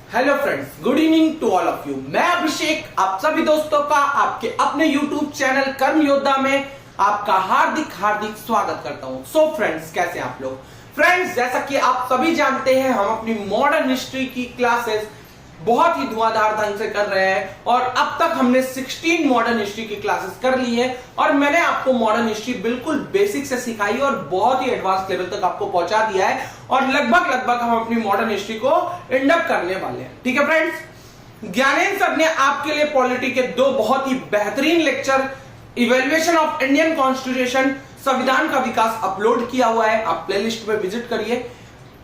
Hello friends, good evening to all of you. मैं अभिषेक आप सभी दोस्तों का आपके अपने यूट्यूब चैनल कर्म योद्धा में आपका हार्दिक हार्दिक स्वागत करता हूं। सो फ्रेंड्स, कैसे आप लोग? फ्रेंड्स, जैसा कि आप सभी जानते हैं, हम अपनी मॉडर्न हिस्ट्री की क्लासेस बहुत ही धुआंधार ढंग से कर रहे हैं और अब तक हमने 16 मॉडर्न हिस्ट्री की क्लासेस कर ली है और मैंने आपको मॉडर्न हिस्ट्री बिल्कुल बेसिक से सिखाई और बहुत ही एडवांस लेवल तक आपको पहुंचा दिया है और लगभग हम अपनी मॉडर्न हिस्ट्री को एंड अप करने वाले हैं। ठीक है फ्रेंड्स, ज्ञानेंद्र सर ने आपके लिए पॉलिटी के दो बहुत ही बेहतरीन lecture evaluation of Indian constitution, संविधान का विकास अपलोड किया हुआ है। आप प्लेलिस्ट में विजिट करिए,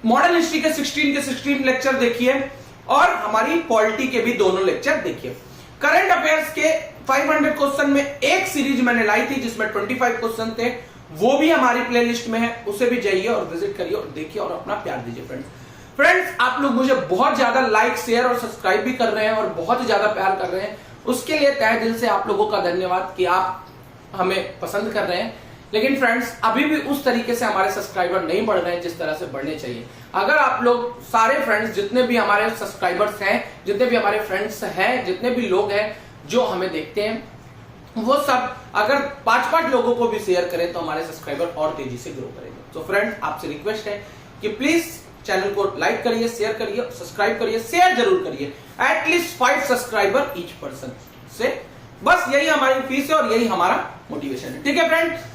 मॉडर्न हिस्ट्री के 16 लेक्चर देखिए और हमारी पॉलिटी के भी दोनों लेक्चर देखिए। करंट अफेयर्स के 500 क्वेश्चन में एक सीरीज मैंने लाई थी जिसमें 25 क्वेश्चन थे, वो भी हमारी प्लेलिस्ट में है, उसे भी जाइए और विजिट करिए और देखिए और अपना प्यार दीजिए। फ्रेंड्स, आप लोग मुझे बहुत ज्यादा लाइक, शेयर और सब्सक्राइब भी कर रहे हैं और बहुत ही ज्यादा प्यार कर रहे हैं, उसके लिए तहे दिल से आप लोगों का धन्यवाद कि आप हमें पसंद कर रहे हैं। लेकिन फ्रेंड्स, अभी भी उस तरीके से हमारे सब्सक्राइबर नहीं बढ़ रहे हैं जिस तरह से बढ़ने चाहिए। अगर आप लोग सारे फ्रेंड्स, जितने भी हमारे सब्सक्राइबर्स हैं, जितने भी हमारे फ्रेंड्स हैं, जितने भी लोग हैं जो हमें देखते हैं, वो सब अगर 5-5 लोगों को भी शेयर करें तो हमारे सब्सक्राइबर और तेजी से ग्रो करेंगे। तो फ्रेंड्स, आपसे रिक्वेस्ट है कि प्लीज चैनल को लाइक करिए, शेयर करिए, सब्सक्राइब करिए, शेयर जरूर करिए। एटलीस्ट 5 सब्सक्राइबर ईच पर्सन से, बस यही हमारी फीस है और यही हमारा मोटिवेशन है। ठीक है फ्रेंड्स?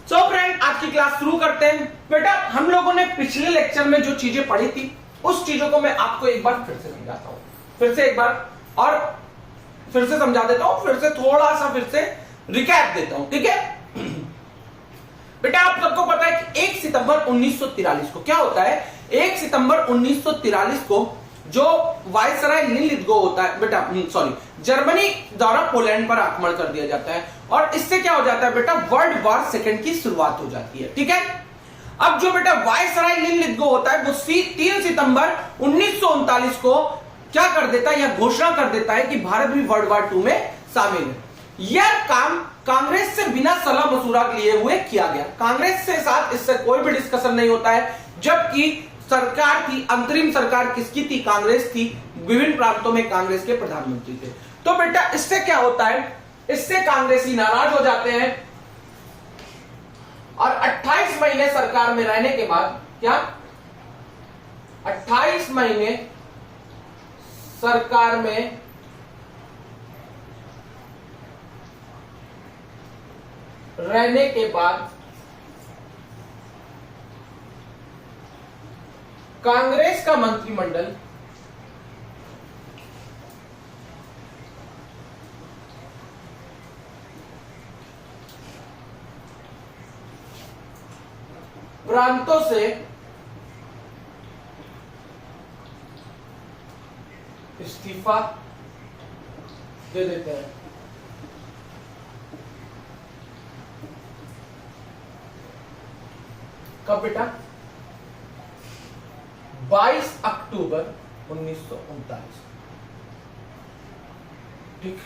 सो फ्रेंड, आज की क्लास शुरू करते हैं। बेटा, हम लोगों ने पिछले लेक्चर में जो चीजें पढ़ी थी उस चीजों को मैं आपको एक बार फिर से समझाता हूं, फिर से एक बार और फिर से समझा देता हूं, फिर से थोड़ा सा फिर से रिकैप देता हूं। ठीक है बेटा, आप सबको पता है कि 1 सितंबर 1943 को क्या होता है? 1 सितंबर 1943 को जो वायसराय लिनलिथगो होता है बेटा, सॉरी, जर्मनी द्वारा पोलैंड पर आक्रमण कर दिया जाता है और इससे क्या हो जाता है बेटा? वर्ल्ड वॉर सेकंड की शुरुआत हो जाती है। ठीक है, अब जो बेटा वायसराय लिनलिथगो होता है वो 3 सितंबर 1939 को क्या कर देता है, यह घोषणा कर देता है कि भारत भी वर्ल्ड वॉर 2 में शामिल है। यह काम कांग्रेस से बिना सलाह मशुरा लिए हुए किया गया। कांग्रेस से साथ इससे कोई भी डिस्कशन नहीं होता है, जबकि सरकार थी, अंतरिम सरकार किसकी थी? कांग्रेस थी। विभिन्न प्रांतों में कांग्रेस के प्रधानमंत्री थे। तो बेटा, इससे क्या होता है? इससे कांग्रेसी नाराज हो जाते हैं और 28 महीने सरकार में रहने के बाद क्या 28 महीने सरकार में रहने के बाद कांग्रेस का मंत्रिमंडल प्रांतों से इस्तीफा दे देते हैं। कब बेटा? 22 अक्टूबर 1939। ठीक,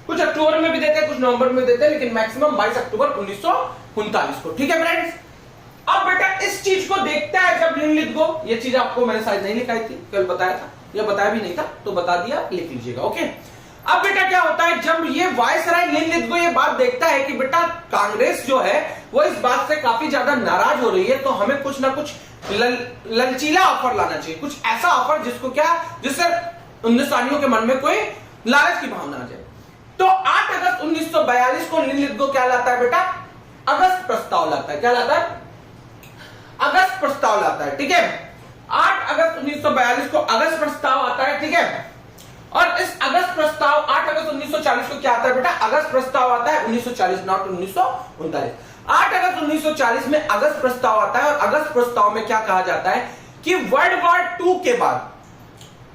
कुछ अक्टूबर में भी देते हैं, कुछ नवंबर में देते हैं, लेकिन मैक्सिमम 22 अक्टूबर 1939 को। ठीक है फ्रेंड्स, अब बेटा इस चीज को देखता है जब लिनलिथगो, ये चीज आपको मैंने शायद नहीं लिखाई थी, कल बताया था या बताया भी नहीं था तो बता दिया, लिख लीजिएगा। ओके, अब बेटा क्या होता है, जब ये वायसराय लिनलिथगो ये बात देखता है कि बेटा कांग्रेस जो है वो इस बात से काफी ज्यादा नाराज हो रही है, तो हमें कुछ ना कुछ ललचीला ऑफर लाना चाहिए, कुछ ऐसा ऑफर जिसको क्या, जिससे हिंदुस्तानियों के मन में कोई लालच की भावना आ जाए। तो 8 अगस्त 1942 को लिनलिथगो क्या लाता है बेटा? अगस्त प्रस्ताव लाता है। क्या लाता है? अगस्त प्रस्ताव लाता है। ठीक है, 8 अगस्त 1942 को अगस्त प्रस्ताव आता है। ठीक है, और इस अगस्त प्रस्ताव 8 अगस्त 1940 को क्या आता है बेटा? अगस्त प्रस्ताव आता है 1940, नॉट 1939। 8 अगस्त 1940 में अगस्त प्रस्ताव आता है और अगस्त प्रस्ताव में क्या कहा जाता है कि वर्ल्ड वॉर 2 के बाद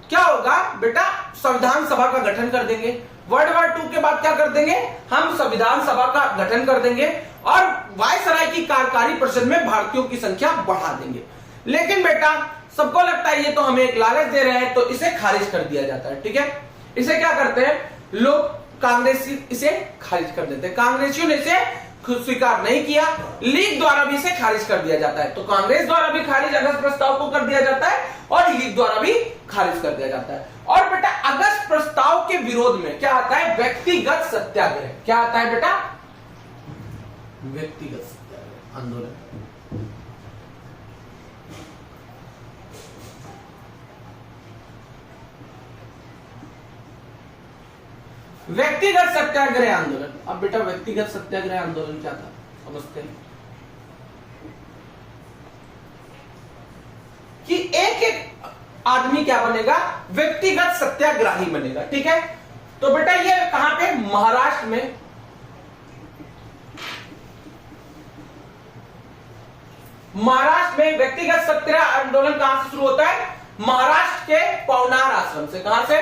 क्या होगा बेटा? संविधान सभा का गठन कर देंगे। वर्ल्ड वॉर 2 के बाद क्या कर देंगे? हम संविधान सभा का गठन कर देंगे और वायसराय की कार्यकारी परिषद में भारतीयों की संख्या बढ़ा देंगे। लेकिन बेटा सबको लगता है ये तो हमें एक लालच दे रहे हैं, तो इसे खारिज कर दिया जाता है। ठीक है, इसे क्या करते हैं लोग, कांग्रेसी इसे खारिज कर देते हैं। कांग्रेसियों ने इसे स्वीकार नहीं किया, लीग द्वारा भी इसे खारिज कर दिया जाता है। तो कांग्रेस द्वारा भी खारिज अगस्त प्रस्ताव को कर दिया जाता है और लीग द्वारा भी खारिज कर दिया जाता है। और बेटा अगस्त प्रस्ताव के विरोध में क्या आता है? व्यक्तिगत सत्याग्रह। क्या आता है बेटा? व्यक्तिगत सत्याग्रह आंदोलन। व्यक्तिगत सत्याग्रह आंदोलन। अब बेटा व्यक्तिगत सत्याग्रह आंदोलन क्या था समझते हैं कि एक एक आदमी क्या बनेगा? व्यक्तिगत सत्याग्रही बनेगा। ठीक है, तो बेटा ये कहां पे? महाराष्ट्र में। महाराष्ट्र में व्यक्तिगत सत्याग्रह आंदोलन कहां से शुरू होता है? महाराष्ट्र के पवनार आश्रम से। कहां से?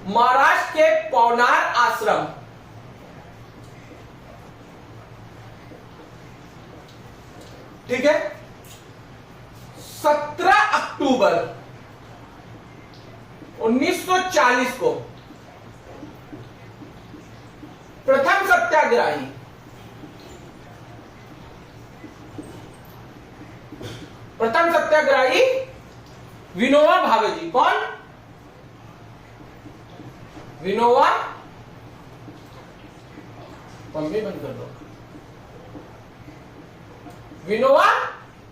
महाराष्ट्र के पवनार आश्रम। ठीक है, 17 अक्टूबर 1940 को प्रथम सत्याग्रही विनोबा भावे जी। कौन? विनोबा, मम्मी बंद कर दो। विनोबा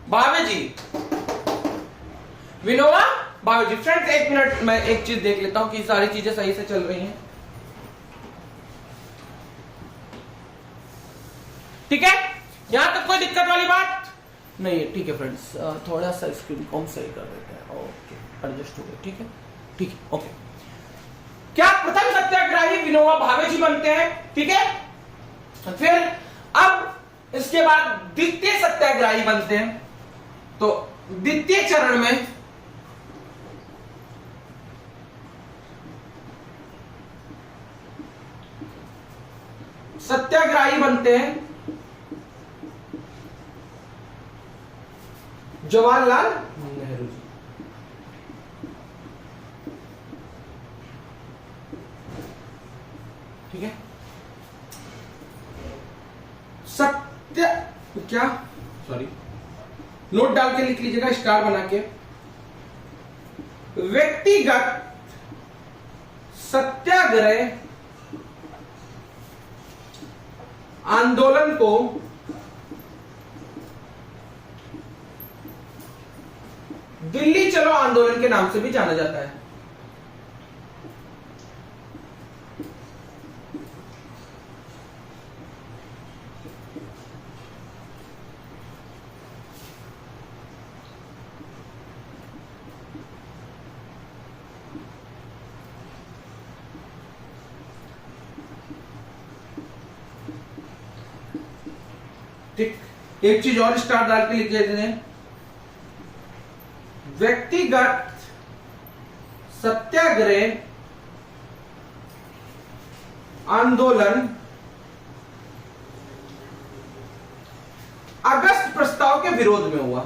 भावे जी। विनोबा भावे जी। फ्रेंड्स एक मिनट, मैं एक चीज देख लेता हूं कि सारी चीजें सही से चल रही हैं। ठीक है, यहां तक कोई दिक्कत वाली बात नहीं है। ठीक है फ्रेंड्स, थोड़ा सा स्क्रीन कम सही कर देते हैं। ओके, एडजस्ट हो गया। ठीक है, ठीक है, ओके। क्या प्रथम सत्याग्रही विनोबा भावे जी बनते हैं? ठीक है, फिर अब इसके बाद द्वितीय सत्याग्रही बनते हैं। तो द्वितीय चरण में सत्याग्रही बनते हैं जवाहरलाल नेहरू जी। ठीक है, सत्य क्या, सॉरी नोट डाल के लिख लीजिएगा, स्टार बना के। व्यक्तिगत सत्याग्रह आंदोलन को दिल्ली चलो आंदोलन के नाम से भी जाना जाता है। ठीक, एक चीज और स्टार डाल के लिख देते हैं। व्यक्तिगत सत्याग्रह आंदोलन अगस्त प्रस्ताव के विरोध में हुआ।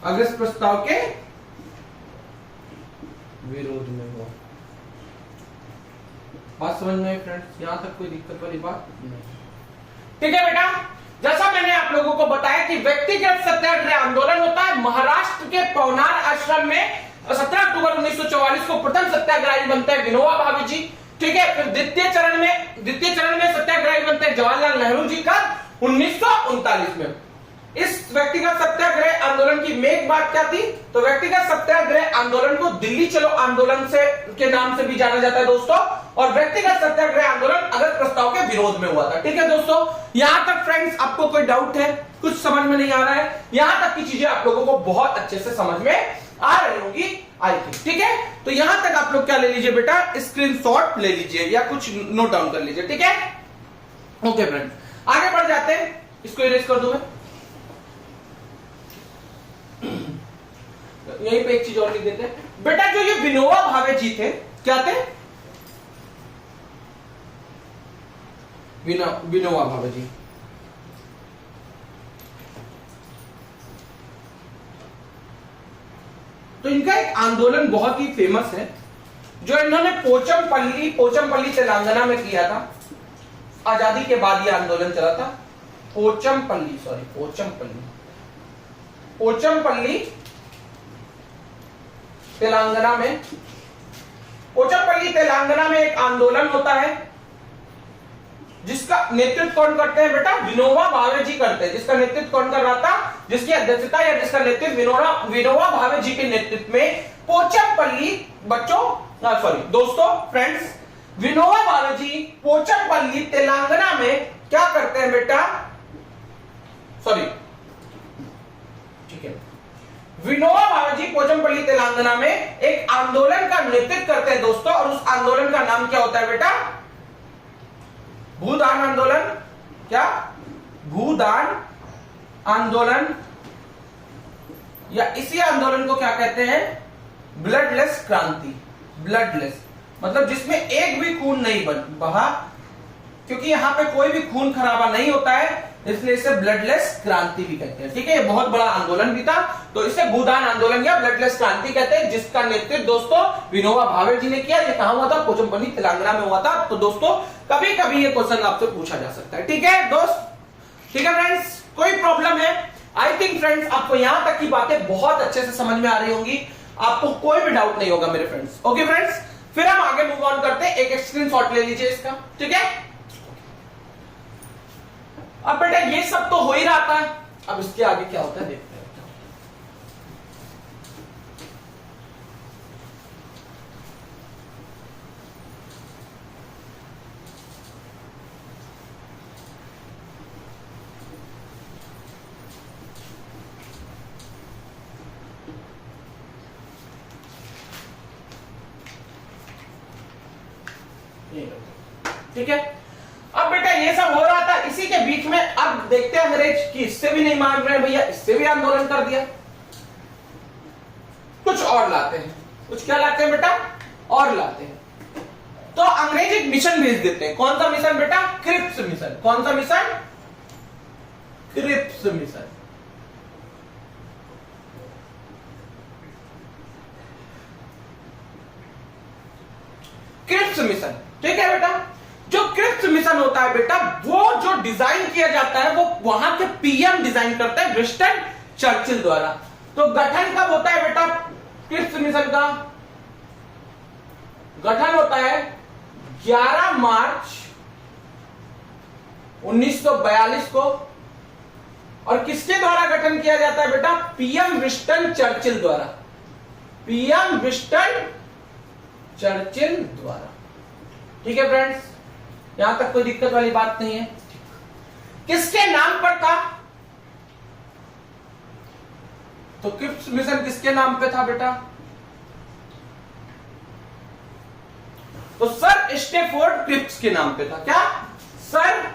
अगस्त प्रस्ताव के विरोध में हुआ। बात समझ में आई फ्रेंड्स? यहां तक कोई दिक्कत वाली बात नहीं। ठीक है बेटा, जैसा मैंने आप लोगों को बताया कि व्यक्तिगत सत्याग्रह आंदोलन होता है महाराष्ट्र के पवनार आश्रम में। 17 अक्टूबर 1944 को प्रथम सत्याग्रही बनते हैं विनोबा भावे जी। ठीक है, फिर द्वितीय चरण में सत्याग्रही बनते हैं जवाहरलाल नेहरू जी का 1939 में। इस व्यक्तिगत सत्याग्रह आंदोलन की मेन बात क्या थी? तो व्यक्तिगत सत्याग्रह आंदोलन को दिल्ली चलो आंदोलन से के नाम से भी जाना जाता है दोस्तों। और व्यक्तिगत सत्याग्रह आंदोलन अगस्त प्रस्ताव के विरोध में हुआ था। ठीक है दोस्तों, यहां तक फ्रेंड्स आपको कोई डाउट है? कुछ समझ में नहीं आ रहा है? यहां तक की चीजें आप लोगों को बहुत अच्छे से समझ में आ रही होगी, आई थिंक। ठीक है, तो यहां तक आप लोग क्या ले लीजिए बेटा? स्क्रीनशॉट ले लीजिए या कुछ नोट डाउन कर लीजिए। ठीक है, ओके फ्रेंड्स, आगे बढ़ जाते हैं। इसको इरेज कर दूं मैं, यहीं पे एक चीज और लिख देते हैं बेटा। जो ये विनोबा भावे जी थे, क्या थे? विनोबा भावे जी। तो इनका एक आंदोलन बहुत ही फेमस है जो इन्होंने पोचमपल्ली तेलंगाना में किया था। आजादी के बाद ये आंदोलन चला था। पोचमपल्ली, सॉरी पोचमपल्ली, पोचमपल्ली तेलंगाना में, पोचमपल्ली तेलंगाना में एक आंदोलन होता है जिसका नेतृत्व कौन करते हैं बेटा? विनोबा भावे जी करते हैं। जिसका नेतृत्व कौन कर रहा था? जिसकी अध्यक्षता या जिसका नेतृत्व विनोबा भावे जी के नेतृत्व में पोचमपल्ली, बच्चों सॉरी दोस्तों फ्रेंड्स, विनोबा भावे जी पोचमपल्ली तेलंगाना में क्या करते हैं बेटा? सॉरी ठीक है, विनोबा भावे जी पोचमपल्ली तेलंगाना में एक आंदोलन का नेतृत्व करते हैं दोस्तों, और उस आंदोलन का नाम क्या होता है बेटा? भूदान आंदोलन। क्या? भूदान आंदोलन, या इसी आंदोलन को क्या कहते हैं? ब्लडलेस क्रांति। ब्लडलेस मतलब जिसमें एक भी खून नहीं बहा, क्योंकि यहां पे कोई भी खून खराबा नहीं होता है, इसलिए इसे ब्लडलेस क्रांति भी कहते हैं। ठीक है, ये बहुत बड़ा आंदोलन भी था, तो इसे भूदान आंदोलन या ब्लडलेस क्रांति कहते हैं, जिसका नेतृत्व दोस्तों विनोबा भावे जी ने किया। ये कहां हुआ था? पोचमपल्ली तेलंगाना में हुआ था। तो दोस्तों कभी कभी ये क्वेश्चन आपसे पूछा जा सकता है। ठीक है दोस्त, ठीक है फ्रेंड्स, कोई प्रॉब्लम है? आई थिंक फ्रेंड्स आपको यहां तक की बातें बहुत अच्छे से समझ में आ रही होंगी, आपको कोई भी डाउट नहीं होगा मेरे फ्रेंड्स। ओके फ्रेंड्स, फिर हम आगे मूव ऑन करते हैं। एक स्क्रीनशॉट ले लीजिए इसका। ठीक है, अब बेटा ये सब तो हो ही रहा था, अब इसके आगे क्या होता है देखते हैं। ठीक है, अब बेटा ये सब हो रहा था, इसी के बीच में अब देखते हैं अंग्रेज कि इससे भी नहीं मान रहे भैया, इससे भी आंदोलन कर दिया, कुछ और लाते हैं। कुछ क्या लाते हैं बेटा? और लाते हैं। तो अंग्रेज एक मिशन भेज देते हैं। कौन सा मिशन बेटा? Cripps mission. कौन सा mission? Cripps mission. Cripps mission, ठीक है बेटा। जो क्रिप्स मिशन होता है बेटा, वो जो डिजाइन किया जाता है वो वहां के पीएम डिजाइन करते हैं, विंस्टन चर्चिल द्वारा। तो गठन कब होता है बेटा क्रिप्स मिशन का? गठन होता है 11 मार्च 1942 को। और किसके द्वारा गठन किया जाता है बेटा? पीएम विंस्टन चर्चिल द्वारा। पीएम विंस्टन चर्चिल द्वारा। ठीक है फ्रेंड्स, यहां तक कोई दिक्कत वाली बात नहीं है। किसके नाम पर था? तो क्रिप्स मिशन किसके नाम पे था बेटा? तो सर स्टेफोर्ड क्रिप्स के नाम पे था। क्या? सर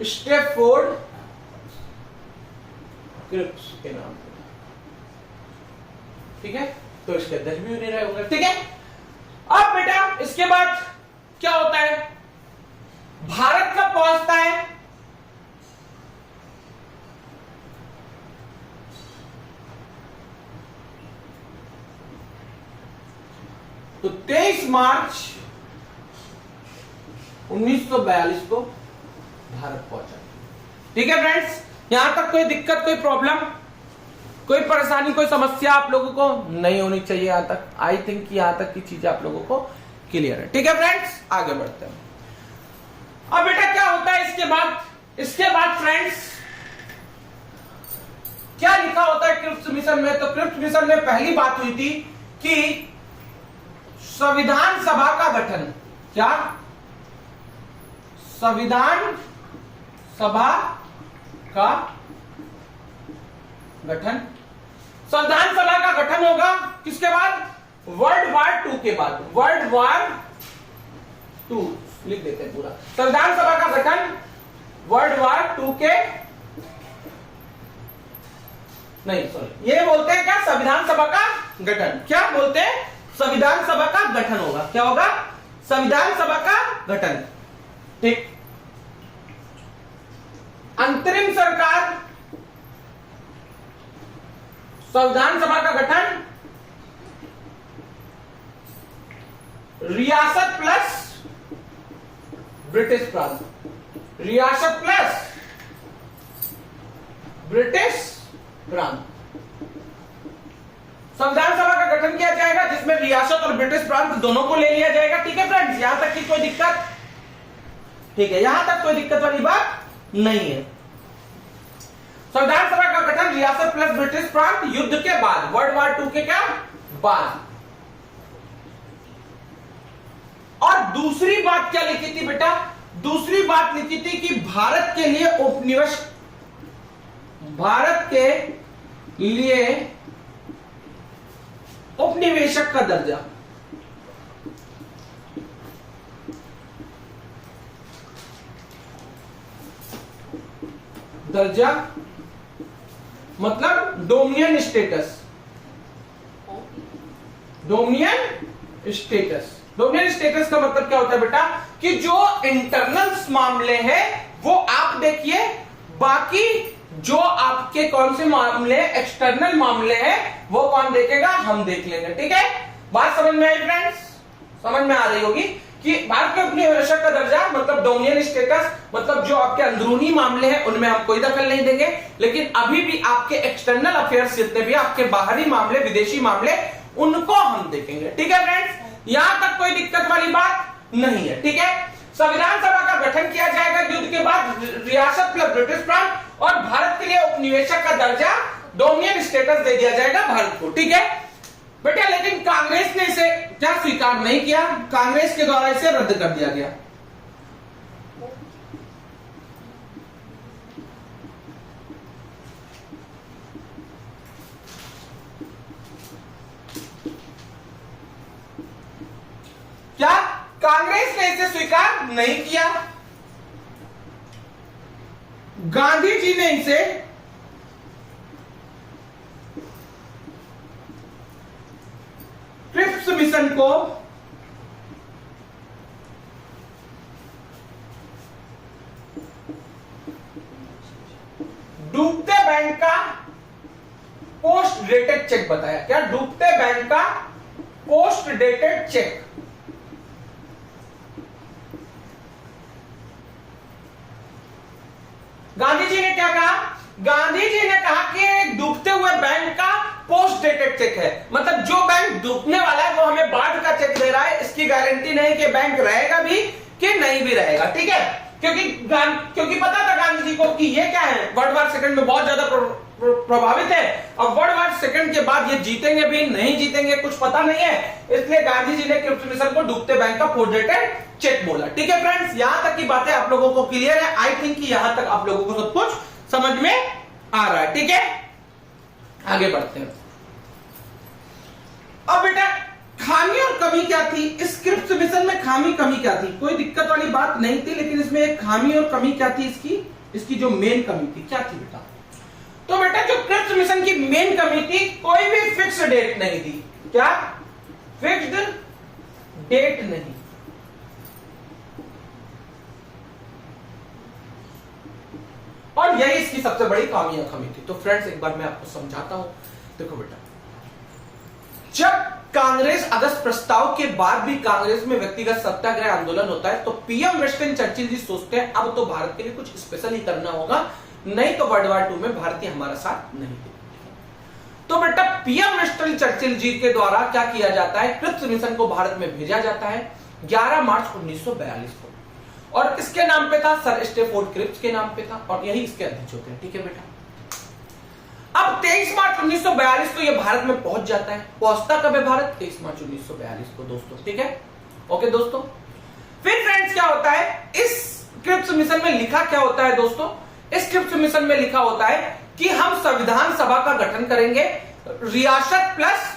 स्टेफोर्ड क्रिप्स के नाम पे था। ठीक है, तो इसके अध्यक्ष भी नहीं रहे होंगे। ठीक है, अब बेटा इसके बाद क्या होता है? भारत कब पहुंचता है? तो 23 मार्च 1942 को भारत पहुंचा। ठीक है फ्रेंड्स, यहां तक कोई दिक्कत, कोई प्रॉब्लम, कोई परेशानी, कोई समस्या आप लोगों को नहीं होनी चाहिए। यहां तक आई थिंक यहां तक की चीजें आप लोगों को क्लियर है। ठीक है फ्रेंड्स, आगे बढ़ते हैं। अब बेटा क्या होता है इसके बाद? इसके बाद फ्रेंड्स क्या लिखा होता है क्रिप्स मिशन में? तो क्रिप्स मिशन में पहली बात हुई थी कि संविधान सभा का गठन। क्या? संविधान सभा का गठन। संविधान सभा का गठन होगा किसके बाद? वर्ल्ड वार 2 के बाद। वर्ल्ड वार 2 लिख देते हैं पूरा। संविधान सभा का गठन वर्ल्ड वार 2 के, नहीं सॉरी, ये बोलते हैं क्या? संविधान सभा का गठन। क्या बोलते हैं? संविधान सभा का गठन होगा। क्या होगा? संविधान सभा का गठन। ठीक। अंतरिम सरकार, संविधान सभा का गठन, रियासत प्लस ब्रिटिश प्रांत। रियासत प्लस ब्रिटिश प्रांत। संविधान सभा का गठन किया जाएगा जिसमें रियासत और ब्रिटिश प्रांत दोनों को ले लिया जाएगा। ठीक है फ्रेंड्स, यहां तक की कोई दिक्कत? ठीक है, यहां तक कोई दिक्कत वाली बात नहीं है। संविधान सभा का गठन रियासत प्लस ब्रिटिश प्रांत युद्ध के बाद, वर्ल्ड वॉर 2 के क्या बाद। और दूसरी बात क्या लिखी थी बेटा? दूसरी बात लिखी थी कि भारत के लिए उपनिवेश, भारत के लिए उपनिवेशक का दर्जा। दर्जा मतलब dominion status. Dominion status, dominion status का मतलब क्या होता है बेटा? कि जो इंटरनल मामले हैं वो आप देखिए, बाकी जो आपके कौन से मामले एक्सटर्नल मामले हैं वो कौन देखेगा? हम देख लेंगे। ठीक है, बात समझ में आई फ्रेंड्स? समझ में आ रही होगी कि भारत के उपनिवेशक का दर्जा मतलब डोमिनियन स्टेटस, मतलब जो आपके अंदरूनी मामले हैं उनमें हम कोई दखल नहीं देंगे, लेकिन अभी भी आपके एक्सटर्नल अफेयर्स जितने भी आपके बाहरी मामले, विदेशी मामले, उनको हम देखेंगे। ठीक है फ्रेंड्स, यहां तक कोई दिक्कत वाली बात नहीं है। ठीक है, संविधान सभा का गठन किया जाएगा युद्ध के बाद, रियासत प्लस ब्रिटिश प्रांत, और भारत के लिए उपनिवेशक का दर्जा, डोमिनियन स्टेटस दे दिया जाएगा भारत को। ठीक है बेटा, लेकिन कांग्रेस ने इसे क्या स्वीकार नहीं किया? कांग्रेस के द्वारा इसे रद्द कर दिया गया। क्या कांग्रेस ने इसे स्वीकार नहीं किया? गांधी जी ने इसे क्रिप्स मिशन को डूबते बैंक का पोस्ट डेटेड चेक बताया। क्या? डूबते बैंक का post dated cheque. Gandhi ji ने क्या कहा? गांधी जी ने कहा कि डूबते हुए बैंक का पोस्ट डेटेड चेक है, मतलब जो बैंक डूबने वाला है वो हमें बाद का चेक दे रहा है, इसकी गारंटी नहीं कि बैंक रहेगा भी कि नहीं भी रहेगा। ठीक है, क्योंकि पता था गांधी जी को कि ये क्या है, वर्ल्ड वॉर सेकंड में बहुत ज्यादा प्रभावित है, और वर्ल्ड वॉर सेकंड के बाद ये जीतेंगे भी नहीं जीतेंगे कुछ पता नहीं है, इसलिए गांधी जी ने क्रिप्स मिशन को डूबते बैंक का पोस्ट डेटेड चेक बोला। ठीक है फ्रेंड्स, यहां तक की बातें आप लोगों को क्लियर है? आई थिंक कि यहां तक आप लोगों को सब कुछ समझ में आ रहा है। ठीक है, आगे बढ़ते हैं। अब बेटा, खामी और कमी क्या थी इस क्रिप्स मिशन में? खामी कमी क्या थी? कोई दिक्कत वाली बात नहीं थी, लेकिन इसमें एक खामी और कमी क्या थी? इसकी जो मेन कमी थी क्या थी बेटा? तो बेटा, जो क्रिप्स मिशन की मेन कमी थी, कोई भी फिक्स डेट नहीं थी। क्या? फिक्स्ड डेट नहीं। और यही इसकी सबसे बड़ी खामी थी। तो फ्रेंड्स, एक बार मैं आपको समझाता हूं। देखो बेटा, जब कांग्रेस अगस्त प्रस्ताव के बाद भी कांग्रेस में व्यक्तिगत सत्याग्रह आंदोलन होता है, तो पीएम विंस्टन चर्चिल जी सोचते हैं अब तो भारत के लिए कुछ स्पेशल ही करना होगा, नहीं तो वर्ल्ड वॉर 2 में भारतीय हमारा साथ नहीं देगा। तो बेटा, पीएम विंस्टन चर्चिल जी के द्वारा क्या किया जाता है? क्रिप्स मिशन को भारत में भेजा जाता है 11 मार्च 1942 को, और इसके नाम पे था सर स्टेफोर्ड क्रिप्स के नाम पे था, और यही इसके अध्यक्ष होते हैं। ठीक है बेटा, अब 23 मार्च 1942 को यह भारत में पहुंच जाता है। पहुंचता कब है भारत? 23 मार्च 1942 को दोस्तों। ठीक है, ओके दोस्तों। फिर फ्रेंड्स क्या होता है इस क्रिप्स मिशन में? लिखा क्या होता है दोस्तों? इस क्रिप्स मिशन में लिखा होता है कि हम संविधान सभा का गठन करेंगे, रियासत प्लस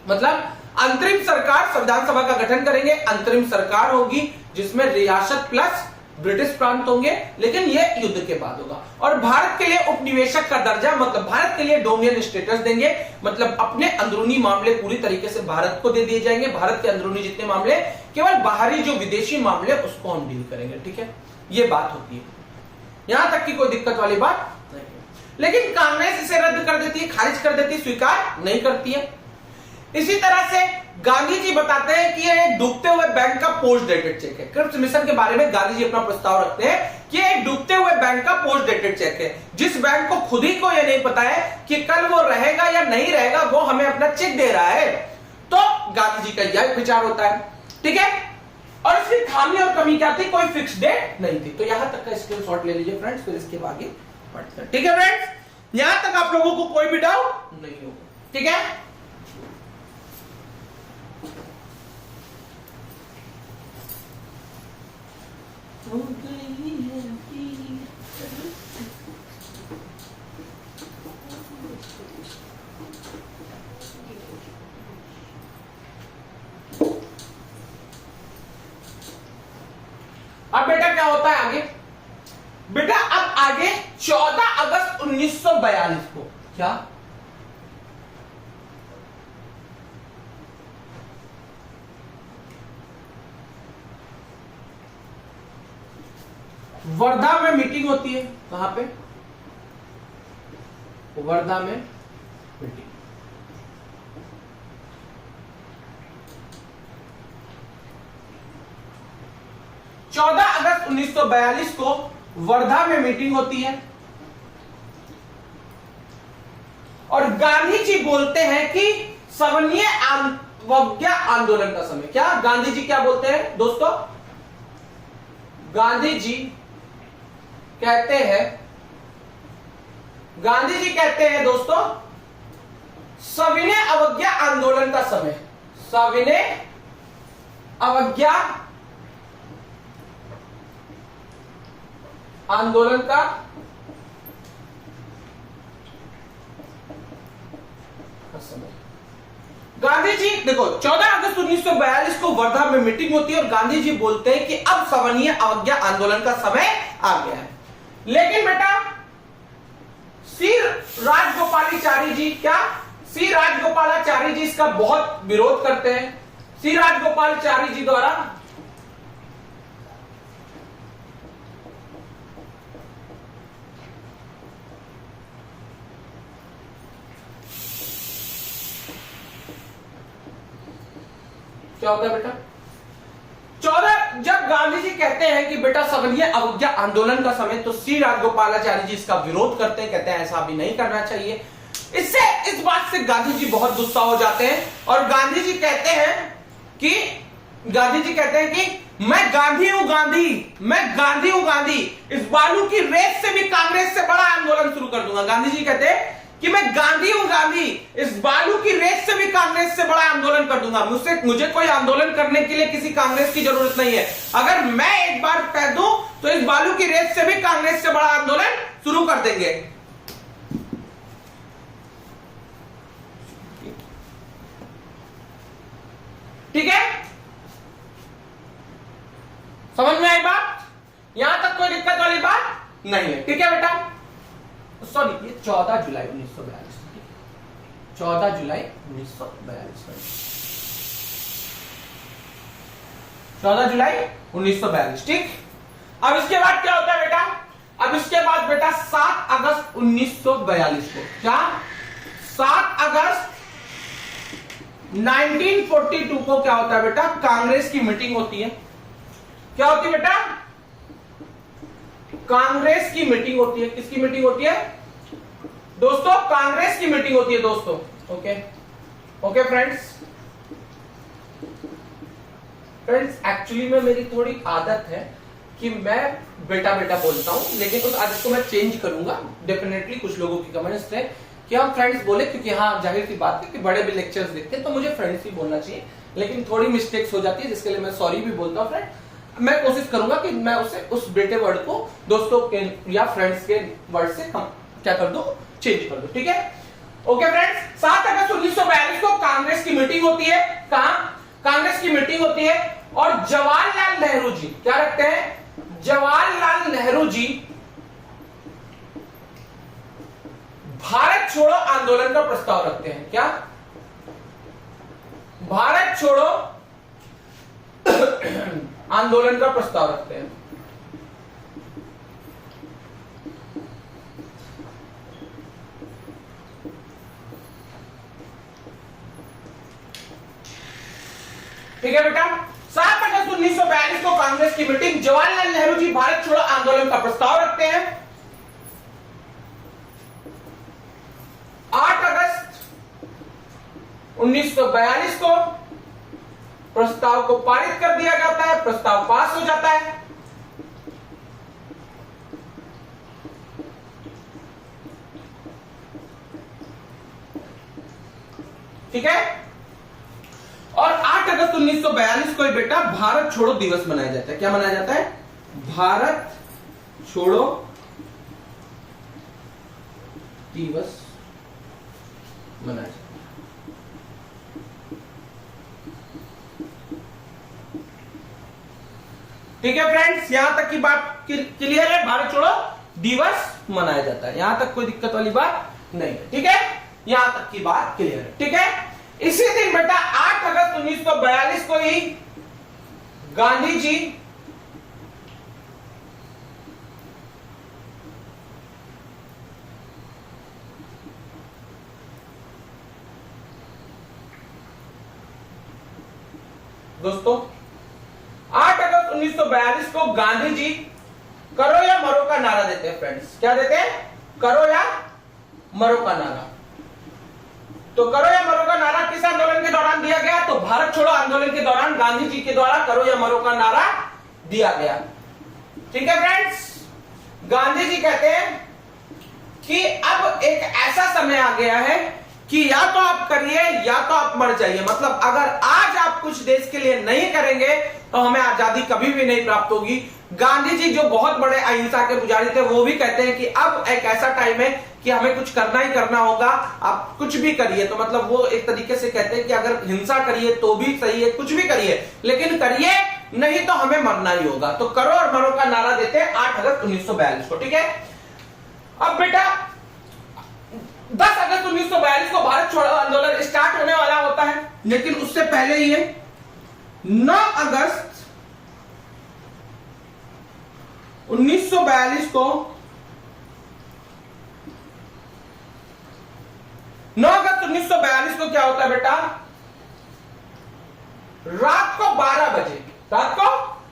मतलब अंतरिम सरकार, संविधान सभा का गठन करेंगे, अंतरिम सरकार होगी जिसमें रियासत प्लस ब्रिटिश प्रांत होंगे, लेकिन यह युद्ध के बाद होगा। और भारत के लिए उपनिवेशक का दर्जा, मतलब भारत के लिए डोमिनियन स्टेटस देंगे, मतलब अपने अंदरूनी मामले पूरी तरीके से भारत को दे दिए जाएंगे। भारत के अंदरूनी जितने मामले, केवल बाहरी जो विदेशी मामले उसको हम डील करेंगे। ठीक है, यह बात होती है, यहां तक की कोई दिक्कत वाली बात नहीं है। लेकिन कांग्रेस इसे रद्द कर देती है, खारिज कर देती है, स्वीकार नहीं करती है। इसी तरह से गांधी जी बताते हैं कि ये डूबते हुए बैंक का पोस्ट डेटेड चेक है। क्रिप्स मिशन के बारे में गांधी जी अपना प्रस्ताव रखते हैं कि ये डूबते हुए बैंक का पोस्ट डेटेड चेक है। जिस बैंक को खुद ही को ये नहीं पता है कि कल वो रहेगा या नहीं रहेगा, वो हमें अपना चेक दे रहा है। तो गांधी जी का यह विचार होता है, ठीक है। और इसकी खामी और कमी क्या थी? कोई फिक्स डेट नहीं थी। तो यहां तक का स्क्रीनशॉट ले लीजिए फ्रेंड्स, फिर इसके आगे बढ़ते हैं, ठीक है फ्रेंड्स। यहां तक आप लोगों को कोई भी डाउट नहीं होगा, ठीक है। अब बेटा क्या होता है आगे? बेटा अब आगे 14 अगस्त 1942 को क्या वर्धा में मीटिंग होती है। कहां पे? वर्धा में मीटिंग। चौदह अगस्त 1942 को वर्धा में मीटिंग होती है और गांधी जी बोलते हैं कि सवर्ण अवज्ञा आंदोलन का समय। क्या गांधी जी क्या बोलते हैं दोस्तों? गांधी जी कहते हैं दोस्तों, सविनय अवज्ञा आंदोलन का समय। सविनय अवज्ञा आंदोलन का समय। गांधी जी देखो 14 अगस्त 1942 को वर्धा में मीटिंग होती है और गांधी जी बोलते हैं कि अब सवर्ण अवज्ञा आंदोलन का समय आ गया है। लेकिन बेटा सी राजगोपालाचारी जी इसका बहुत विरोध करते हैं। सी राजगोपालाचारी जी द्वारा क्या होता है बेटा? 14 जब गांधी जी कहते हैं कि बेटा सवर्ण अवज्ञा आंदोलन का समय, तो सी राजगोपालाचारी जी इसका विरोध करते हैं, कहते हैं ऐसा भी नहीं करना चाहिए। इस बात से गांधी जी बहुत गुस्सा हो जाते हैं और गांधी जी कहते हैं कि मैं गांधी हूं गांधी, इस बालू की रेत से भी कांग्रेस से बड़ा आंदोलन शुरू कर दूंगा। गांधी जी कहते हैं कि मैं गांधी हूं गांधी, इस बालू की रेत से भी कांग्रेस से बड़ा आंदोलन कर दूंगा। मुझे कोई आंदोलन करने के लिए किसी कांग्रेस की जरूरत नहीं है। अगर मैं एक बार कह दूं तो इस बालू की रेत से भी कांग्रेस से बड़ा आंदोलन शुरू कर देंगे। ठीक है, समझ में आई बात? यहां तक कोई दिक्कत वाली बात नहीं है, ठीक है बेटा। सॉरी, ये 14 जुलाई 1942, 14 जुलाई 1942, 14 जुलाई 1942, ठीक। अब इसके बाद क्या होता है बेटा? अब इसके बाद बेटा 7 अगस्त 1942 को क्या 7 अगस्त 1942 को क्या होता है बेटा? कांग्रेस की मीटिंग होती है। क्या होती है बेटा? कांग्रेस की मीटिंग होती है। किसकी मीटिंग होती है दोस्तों? कांग्रेस की मीटिंग होती है दोस्तों। ओके फ्रेंड्स, एक्चुअली में मेरी थोड़ी आदत है कि मैं बेटा बोलता हूं, लेकिन उस आदत को मैं चेंज करूंगा। डेफिनेटली कुछ लोगों की कमेंट्स थे कि हम फ्रेंड्स बोले, क्योंकि हाँ जाहिर सी बात है कि बड़े भी लेक्चर्स देखते हैं तो मुझे फ्रेंड्स ही बोलना चाहिए, लेकिन थोड़ी मिस्टेक्स हो जाती है जिसके लिए मैं सॉरी भी बोलता हूं फ्रेंड। मैं कोशिश करूंगा कि मैं उस बेटे वर्ड को दोस्तों के या फ्रेंड्स के वर्ड से क्या कर दो, चेंज कर दो, ठीक है। ओके फ्रेंड्स, 7 अगस्त 1942 को कांग्रेस की मीटिंग होती है। कहां? कांग्रेस की मीटिंग होती है और जवाहरलाल नेहरू जी क्या रखते हैं? जवाहरलाल नेहरू जी भारत छोड़ो आंदोलन का प्रस्ताव रखते हैं। क्या? भारत छोड़ो आंदोलन का प्रस्ताव रखते हैं। ठीक है बेटा। 7 अगस्त 1942 को कांग्रेस की मीटिंग, जवाहरलाल नेहरू जी भारत छोड़ो आंदोलन का प्रस्ताव रखते हैं। 8 अगस्त 1942 को प्रस्ताव को पारित कर दिया जाता है, प्रस्ताव पास हो जाता है। ठीक है। और 8 अगस्त 1942 को बेटा भारत छोड़ो दिवस मनाया जाता है। क्या मनाया जाता है? भारत छोड़ो दिवस मनाया जाता है। ठीक है फ्रेंड्स, यहां तक की बात क्लियर है। भारत छोड़ो दिवस मनाया जाता है, यहां तक कोई दिक्कत वाली बात नहीं है। ठीक है, यहां तक की बात क्लियर है। ठीक है, इसी दिन बेटा 8 अगस्त 1942 को ही गांधी जी दोस्तों 8 अगस्त 1942 को गांधी जी करो या मरो का नारा देते हैं। फ्रेंड्स क्या देते हैं? करो या मरो का नारा। तो करो या मरो का नारा किस आंदोलन के दौरान दिया गया? तो भारत छोड़ो आंदोलन के दौरान गांधी जी के द्वारा करो या मरो का नारा दिया गया। ठीक है फ्रेंड्स, गांधी जी कहते हैं कि अब एक ऐसा समय आ गया है कि या तो आप करिए या तो आप मर जाइए। मतलब अगर आज आप कुछ देश के लिए नहीं करेंगे तो हमें आजादी कभी भी नहीं प्राप्त होगी। गांधी जी जो बहुत बड़े अहिंसा के पुजारी थे वो भी कहते हैं कि अब एक ऐसा टाइम है कि हमें कुछ करना ही करना होगा, आप कुछ भी करिए। तो मतलब वो एक तरीके से कहते हैं कि अगर हिंसा करिए तो भी सही है, कुछ भी करिए लेकिन करिए, नहीं तो हमें मरना ही होगा। तो करो और मरो का नारा देते हैं 8 अगस्त 1942 को। ठीक है, अब बेटा 10 अगस्त 1942 को भारत छोड़ो आंदोलन स्टार्ट होने वाला होता है, लेकिन उससे पहले ही है 9 अगस्त 1942 को 9 अगस्त 1942 को क्या होता है बेटा? रात को 12 बजे, रात को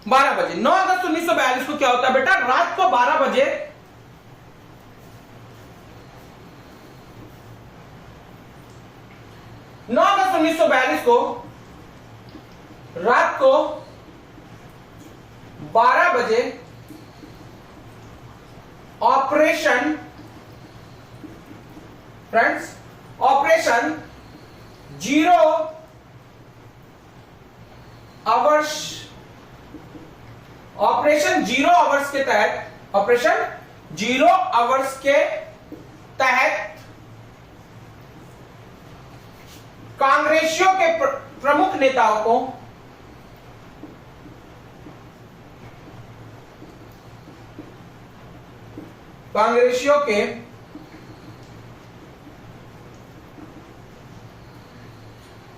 12 बजे 9 अगस्त 1942 को क्या होता है बेटा? रात को 12 बजे अगस्त 1942 को रात को 12 बजे operation, friends operation 0 hours, operation 0 hours के तहत, ऑपरेशन 0 आवर्स के तहत कांग्रेसियों के प्रमुख नेताओं को कांग्रेसियों के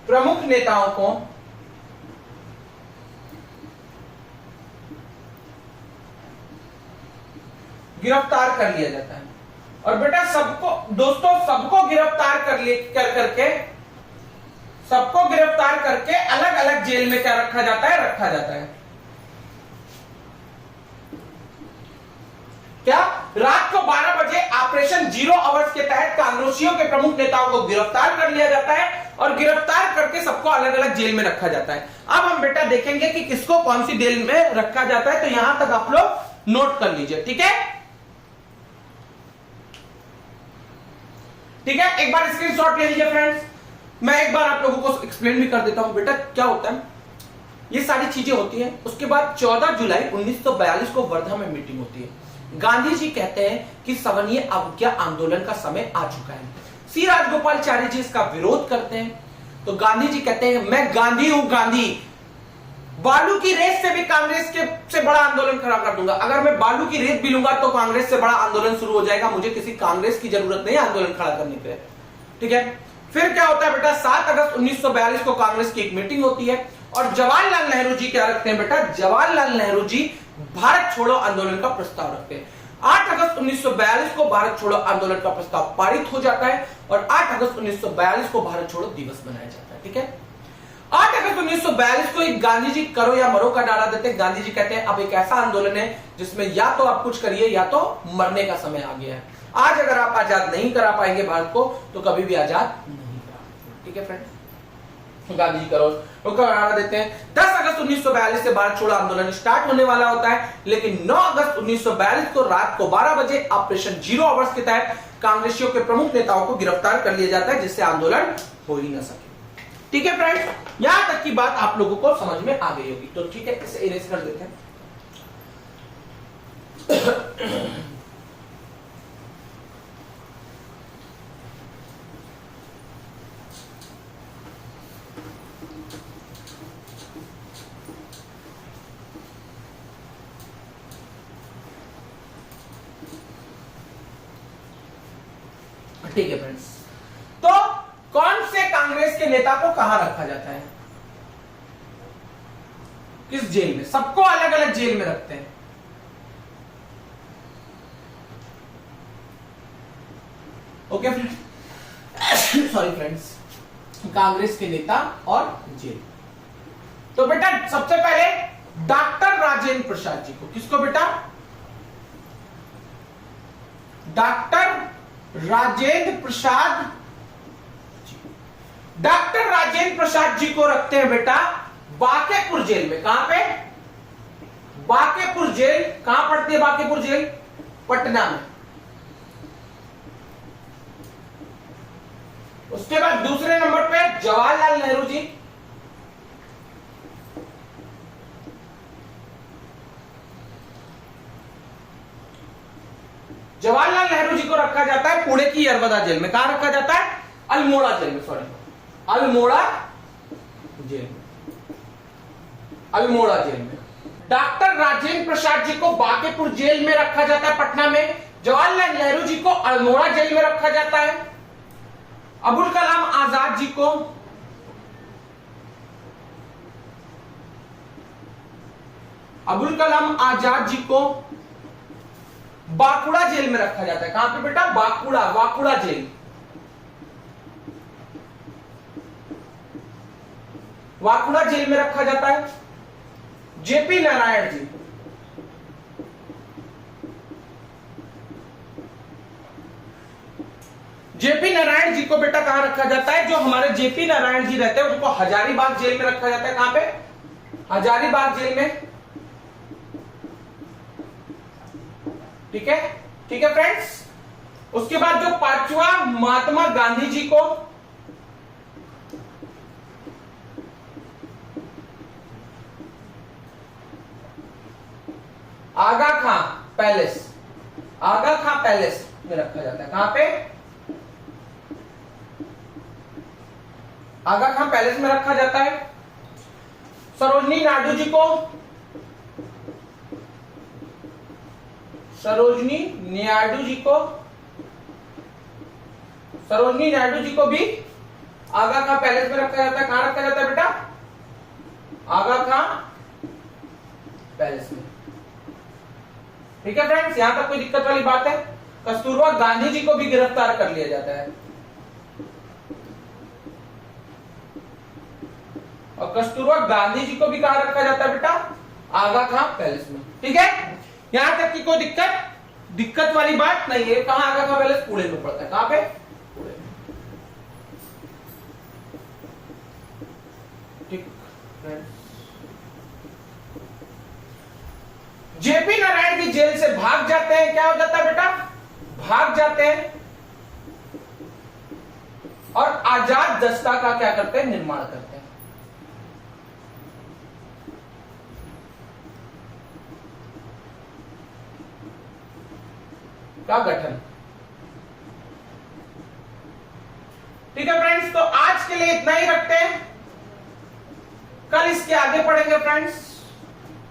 प्रमुख नेताओं को गिरफ्तार कर लिया जाता है। और बेटा सबको दोस्तों सबको गिरफ्तार करके सबको गिरफ्तार करके अलग अलग जेल में क्या रखा जाता है? रखा जाता है। क्या? रात को 12 बजे ऑपरेशन 0 आवर्स के तहत कांग्रेसियों के प्रमुख नेताओं को गिरफ्तार कर लिया जाता है और गिरफ्तार करके सबको अलग अलग जेल में रखा जाता है। अब हम बेटा देखेंगे कि किसको कौन सी जेल में रखा जाता है, तो यहां तक आप लोग नोट कर लीजिए। ठीक है, ठीक है, एक बार स्क्रीनशॉट ले लीजिए फ्रेंड्स। मैं एक बार आप लोगों को एक्सप्लेन भी कर देता हूं। बेटा क्या होता है, ये सारी चीजें होती हैं। उसके बाद 14 जुलाई 1942 को वर्धा में मीटिंग होती है। गांधी जी कहते हैं कि सवनीय अवज्ञा आंदोलन का समय आ चुका है। सी राजगोपालचारी जी इसका विरोध करते हैं। तो गांधी जी कहते हैं मैं गांधी हूं, गांधी बालू की रेत से भी कांग्रेस के से बड़ा आंदोलन खड़ा कर दूंगा। अगर मैं बालू की रेत भी लूंगा तो कांग्रेस से बड़ा आंदोलन शुरू हो जाएगा। मुझे किसी कांग्रेस की जरूरत नहीं आंदोलन खड़ा करने के लिए। ठीक है, फिर क्या होता है बेटा? 7 अगस्त 1942 को कांग्रेस की एक मीटिंग होती है और जवाहरलाल नेहरू जी क्या रखते हैं बेटा? जवाहरलाल नेहरू जी भारत छोड़ो आंदोलन का प्रस्ताव रखते हैं। 8 अगस्त 1942 को भारत छोड़ो आंदोलन का प्रस्ताव पारित हो जाता है और 8 अगस्त 1942 को भारत छोड़ो दिवस मनाया जाता है। ठीक है, 8 अगस्त 1942 को एक गांधी जी करो या मरो का नारा देते हैं। गांधी जी कहते हैं अब एक ऐसा आंदोलन है जिसमें या तो आप कुछ करिए या तो मरने का समय आ गया है। आज अगर आप आजाद नहीं करा पाएंगे भारत को तो कभी भी आजाद नहीं करा पाएंगे। ठीक है फ्रेंड, गांधी जी करो का नारा देते हैं। 10 अगस्त 1942 से भारत छोड़ो आंदोलन स्टार्ट होने वाला होता है, लेकिन 9 अगस्त 1942 को रात को 12 बजे ऑपरेशन जीरो आवर्स के तहत कांग्रेसियों के प्रमुख नेताओं को गिरफ्तार कर लिया जाता है, जिससे आंदोलन हो ही ना सके। ठीक है फ्रेंड्स, यहां तक की बात आप लोगों को समझ में आ गई होगी। तो ठीक है, इसे इरेज कर देते हैं। ठीक है फ्रेंड्स, तो कौन से कांग्रेस के नेता को कहां रखा जाता है, किस जेल में? सबको अलग अलग जेल में रखते हैं। Okay friends, sorry friends, Congress के नेता और जेल। तो बेटा सबसे पहले डॉक्टर राजेंद्र प्रसाद जी को, किसको बेटा? डॉक्टर राजेंद्र प्रसाद, डॉक्टर राजेंद्र प्रसाद जी को रखते हैं बेटा बांकेपुर जेल में। कहां पे? बांकेपुर जेल। कहां पड़ती है बांकेपुर जेल? पटना में। उसके बाद दूसरे नंबर पे जवाहरलाल नेहरू जी, जवाहरलाल नेहरू जी को रखा जाता है पुणे की यरवदा जेल में। कहां रखा जाता है? अल्मोड़ा जेल में, सॉरी अल्मोड़ा जेल में, अल्मोड़ा जेल में। डॉक्टर राजेंद्र प्रसाद जी को बांकेपुर जेल में रखा जाता है पटना में। जवाहरलाल नेहरू जी को अल्मोड़ा जेल में रखा जाता है। अबुल कलाम आजाद जी को बांकुड़ा जेल में रखा जाता है। कहां पे बेटा? बांकुड़ा जेल, बांकुड़ा जेल में रखा जाता है। जेपी नारायण जी, जेपी नारायण जी को बेटा कहां रखा जाता है? जो हमारे जेपी नारायण जी रहते हैं उनको हजारीबाग जेल में रखा जाता है। कहां पे? हजारीबाग जेल में। ठीक है, ठीक है फ्रेंड्स। उसके बाद जो पांचवा, महात्मा गांधी जी को आगा खां पैलेस, आगा खां पैलेस में रखा जाता है। कहां पे? आगा खां पैलेस में रखा जाता है। सरोजनी नायडू जी को, सरोजनी नायडू जी को भी आगा खां पैलेस में रखा जाता है। कहां रखा जाता है बेटा? आगा खां पैलेस में। ठीक है फ्रेंड्स, यहां तक कोई दिक्कत वाली बात है? कस्तूरबा गांधी जी को भी गिरफ्तार कर लिया जाता है और कस्तूरबा गांधी जी को भी कहां रखा जाता है बेटा? आगा खां पैलेस में। ठीक है, यहां तक की कोई दिक्कत वाली बात नहीं है। कहां आगा खां पैलेस? पुणे में पड़ता है। कहां पे? पुणे में। ठीक फ्रेंड्स, जेपी नारायण की जेल से भाग जाते हैं। क्या हो जाता है बेटा? भाग जाते हैं और आजाद दस्ता का क्या करते हैं? निर्माण करते हैं, का गठन। ठीक है फ्रेंड्स, तो आज के लिए इतना ही रखते हैं, कल इसके आगे पढ़ेंगे फ्रेंड्स।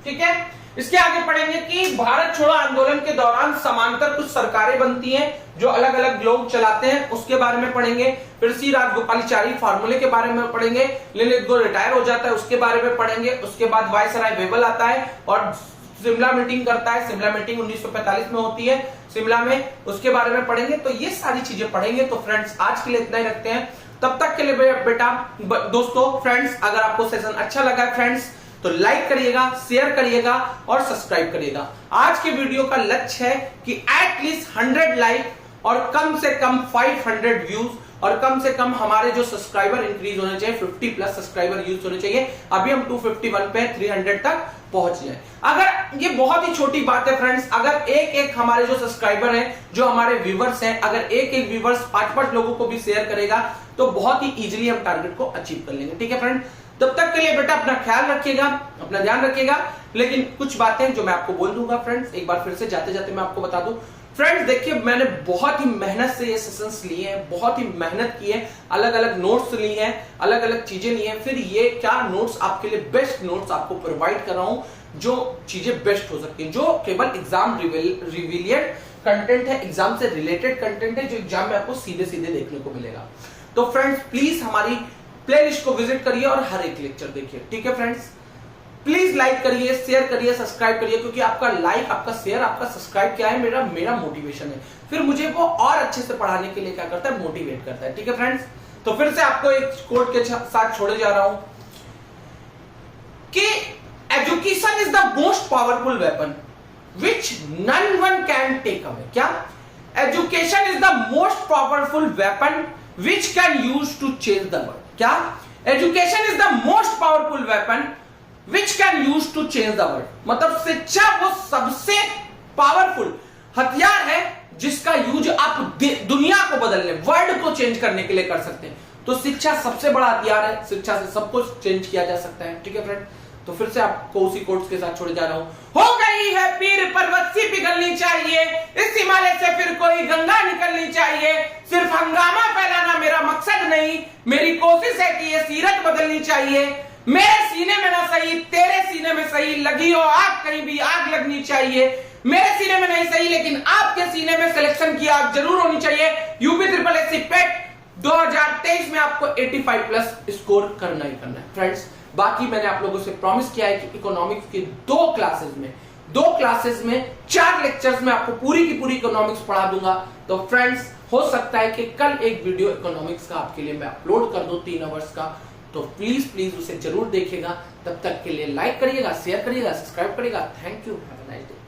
ठीक है, इसके आगे पढ़ेंगे कि भारत छोड़ो आंदोलन के दौरान समांतर कुछ सरकारें बनती हैं जो अलग अलग लोग चलाते हैं, उसके बारे में पढ़ेंगे। फिर सी राजगोपालाचारी फार्मूले के बारे में पढ़ेंगे। लेनिन को रिटायर हो जाता है, उसके बारे में पढ़ेंगे। उसके बाद वायसराय वेबल आता है और शिमला मीटिंग करता है। शिमला मीटिंग 1945 में होती है शिमला में, उसके बारे में पढ़ेंगे। तो ये सारी चीजें पढ़ेंगे। तो फ्रेंड्स आज के लिए इतना ही रखते हैं। तब तक के लिए बेटा दोस्तों फ्रेंड्स, अगर आपको सेशन अच्छा लगा है फ्रेंड्स तो लाइक करिएगा, शेयर करिएगा और सब्सक्राइब करिएगा। आज के वीडियो का लक्ष्य है कि एटलीस्ट 100 लाइक और कम से कम 500 व्यूज और कम से कम हमारे जो सब्सक्राइबर इंक्रीज होने चाहिए, 50 प्लस सब्सक्राइबर यूज होने चाहिए। अभी हम 251 पे 300 तक पहुंच जाए। अगर ये बहुत ही छोटी बात है फ्रेंड्स, अगर एक हमारे जो सब्सक्राइबर हैं, जो हमारे व्यूवर्स हैं, अगर एक व्यूवर्स 5 लोगों को भी शेयर करेगा तो बहुत ही इजीली हम टारगेट को अचीव कर लेंगे। ठीक है फ्रेंड, तब तक के लिए बेटा अपना ख्याल रखिएगा, अपना ध्यान रखिएगा। लेकिन कुछ बातें जो मैं आपको बोल दूंगा फ्रेंड्स, एक बार फिर से जाते जाते मैं आपको बता दूं फ्रेंड्स, देखिए मैंने बहुत ही मेहनत से ये सेशंस लिए हैं, बहुत ही मेहनत की है, अलग अलग नोट्स लिए हैं, अलग अलग चीजें ली हैं, फिर ये क्या नोट्स आपके लिए बेस्ट नोट्स आपको प्रोवाइड कर रहा हूं, जो चीजें बेस्ट हो सकती हैं, जो केवल एग्जाम रिविलिएंट कंटेंट है, एग्जाम से रिलेटेड कंटेंट है, जो एग्जाम में आपको सीधे सीधे देखने को मिलेगा। तो फ्रेंड्स प्लीज हमारी प्लेलिस्ट को विजिट करिए और हर एक लेक्चर देखिए। ठीक है फ्रेंड्स, प्लीज लाइक करिए, शेयर करिए, सब्सक्राइब करिए, क्योंकि आपका लाइक, आपका शेयर, आपका सब्सक्राइब क्या है, मेरा मोटिवेशन है, फिर मुझे वो और अच्छे से पढ़ाने के लिए क्या करता है, मोटिवेट करता है। ठीक है फ्रेंड्स, तो फिर से आपको एक कोट के साथ छोड़े जा रहा हूं कि education is the most powerful weapon which none one can take away. क्या? Education is the most powerful weapon which can use to change the world. क्या? Education is the most powerful weapon which can use to change the world. मतलब शिक्षा वो सबसे powerful हथियार है जिसका use आप दुनिया को बदलने, वर्ल्ड को चेंज करने के लिए कर सकते हैं। तो शिक्षा सबसे बड़ा हथियार है, शिक्षा से सब कुछ चेंज किया जा सकता है। ठीक है फ्रेंड, तो फिर से आपको उसी कोट्स के साथ छोड़े जा रहा हूं। हो गई है पीर पर्वत सी पिघलनी चाहिए, इस हिमालय से फिर कोई गंगा निकलनी चाहिए। सिर्फ हंगामा फैलाना मेरा मकसद नहीं, मेरी कोशिश है कि ये सीरत बदलनी चाहिए। मेरे सीने में ना सही, तेरे सीने में सही, लगी हो आग कहीं भी आग लगनी चाहिए। मेरे सीने में नहीं सही, लेकिन आपके सीने में सिलेक्शन की आग जरूर होनी चाहिए। यूपी ट्रिपल एससी पेट 2023 में आपको 85 प्लस स्कोर करना ही करना है फ्रेंड्स। बाकी मैंने आप लोगों से प्रॉमिस किया है कि इकोनॉमिक्स की 2 क्लासेस में 4 लेक्चर्स में आपको पूरी की पूरी इकोनॉमिक्स पढ़ा दूंगा। तो फ्रेंड्स हो सकता है कि कल एक वीडियो इकोनॉमिक्स का आपके लिए मैं अपलोड कर दूं 3 आवर्स का, तो प्लीज उसे जरूर देखिएगा। तब तक के लिए लाइक करिएगा, शेयर करिएगा, सब्सक्राइब करिएगा। Thank you, have a nice day.